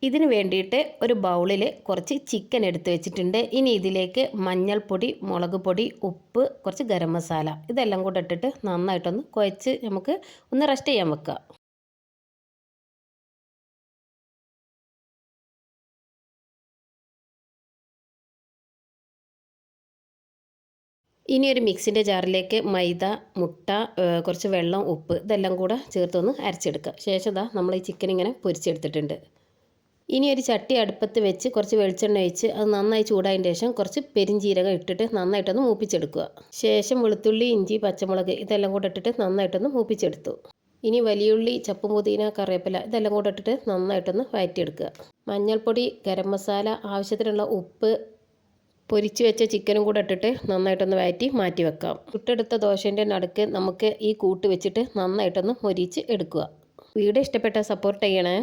ഇതിന് വേണ്ടിയിട്ട് ഒരു ബൗളിൽ കുറച്ച് ചിക്കൻ എടുത്ത് വെച്ചിട്ടുണ്ട്. ഇനി ഇതിലേക്ക് മഞ്ഞൾപ്പൊടി, മുളക് പൊടി, ഉപ്പ്, കുറച്ച് ഗരം മസാല ഇതെല്ലാം കൂടെ ഇട്ടിട്ട് നന്നായിട്ടൊന്ന് കുഴച്ച് നമുക്ക് ഒന്ന് റെസ്റ്റ് ചെയ്യാൻ വെക്കുക. ഇനി ഒരു മിക്സിൻ്റെ ജാറിലേക്ക് മൈദ, മുട്ട, കുറച്ച് വെള്ളം, ഉപ്പ് ഇതെല്ലാം കൂടെ ചേർത്തൊന്ന് അരച്ചെടുക്കുക. ശേഷം നമ്മൾ ഈ ചിക്കൻ ഇങ്ങനെ പൊരിച്ചെടുത്തിട്ടുണ്ട്. ഇനി ഒരു ചട്ടി അടുപ്പത്ത് വെച്ച് കുറച്ച് വെളിച്ചെണ്ണ ഒഴിച്ച് അത് നന്നായി ചൂടായതിന് ശേഷം കുറച്ച് പെരിഞ്ചീരകം ഇട്ടിട്ട് നന്നായിട്ടൊന്ന് മൂപ്പിച്ചെടുക്കുക. ശേഷം വെളുത്തുള്ളി, ഇഞ്ചി, പച്ചമുളക് ഇതെല്ലാം കൂടെ ഇട്ടിട്ട് നന്നായിട്ടൊന്ന് മൂപ്പിച്ചെടുത്തു. ഇനി വലിയുള്ളി, ചപ്പ് പുതിന, കറിവേപ്പില ഇതെല്ലാം കൂടെ ഇട്ടിട്ട് നന്നായിട്ടൊന്ന് വഴറ്റിയെടുക്കുക. മഞ്ഞൾപ്പൊടി, ഗരം മസാല, ആവശ്യത്തിനുള്ള ഉപ്പ്, പൊരിച്ച് വെച്ച ചിക്കനും കൂടെ ഇട്ടിട്ട് നന്നായിട്ടൊന്ന് വഴറ്റി മാറ്റി വെക്കാം. ചുട്ടെടുത്ത ദോശേൻ്റെ നടുക്ക് നമുക്ക് ഈ കൂട്ട് വെച്ചിട്ട് നന്നായിട്ടൊന്ന് മൊരിച്ച് എടുക്കുക. വീഡിയോ ഇഷ്ടപ്പെട്ടാൽ സപ്പോർട്ട് ചെയ്യണേ.